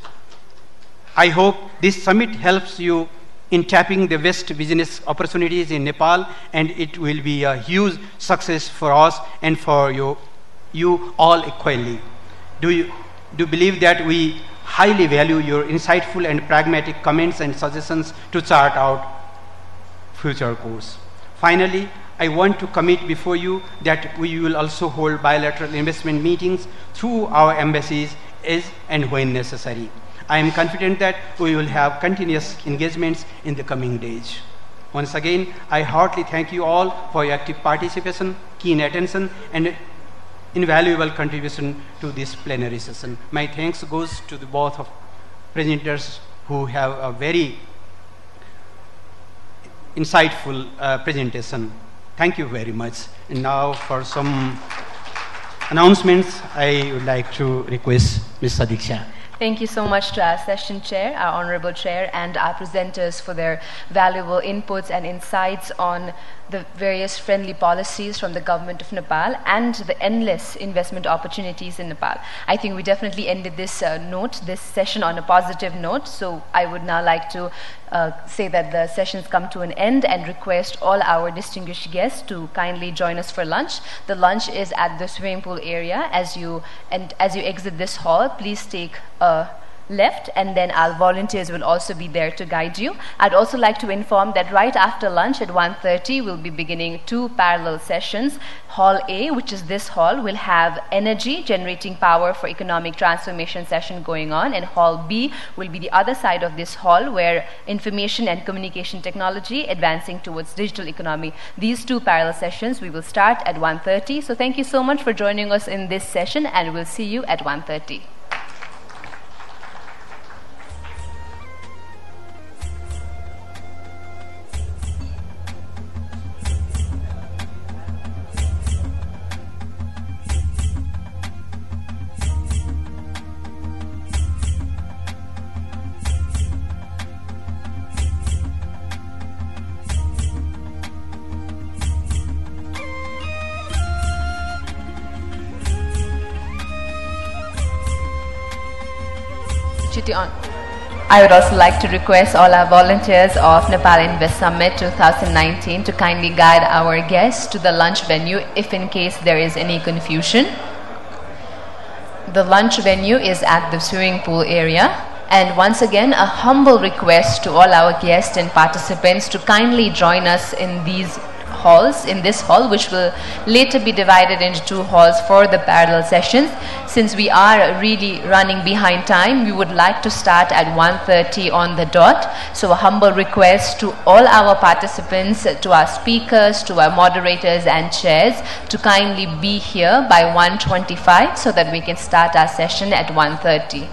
I hope this summit helps you in tapping the best business opportunities in Nepal, and it will be a huge success for us and for you all equally. Do believe that we highly value your insightful and pragmatic comments and suggestions to chart out future course. Finally, I want to commit before you that we will also hold bilateral investment meetings through our embassies as and when necessary. I am confident that we will have continuous engagements in the coming days. Once again, I heartily thank you all for your active participation, keen attention, and invaluable contribution to this plenary session. My thanks goes to the both of presenters who have a very insightful presentation. Thank you very much. And now for some announcements, I would like to request Ms. Sadiksha. Thank you so much to our session chair, our honorable chair, and our presenters for their valuable inputs and insights on the various friendly policies from the government of Nepal and the endless investment opportunities in Nepal. I think we definitely ended this this session on a positive note. So I would now like to say that the session's come to an end and request all our distinguished guests to kindly join us for lunch. The lunch is at the swimming pool area. As you exit this hall, please take a left, and then our volunteers will also be there to guide you. I'd also like to inform that right after lunch at 1:30, we'll be beginning 2 parallel sessions. Hall A, which is this hall, will have energy generating power for economic transformation session going on, and Hall B will be the other side of this hall, where information and communication technology advancing towards digital economy. These 2 parallel sessions we will start at 1:30. So thank you so much for joining us in this session, and we'll see you at 1:30. On. I would also like to request all our volunteers of Nepal Invest Summit 2019 to kindly guide our guests to the lunch venue if in case there is any confusion. The lunch venue is at the swimming pool area. And once again, a humble request to all our guests and participants to kindly join us in these halls, in this hall, which will later be divided into 2 halls for the parallel sessions. Since we are really running behind time, we would like to start at 1:30 on the dot. So a humble request to all our participants, to our speakers, to our moderators and chairs to kindly be here by 1:25 so that we can start our session at 1:30.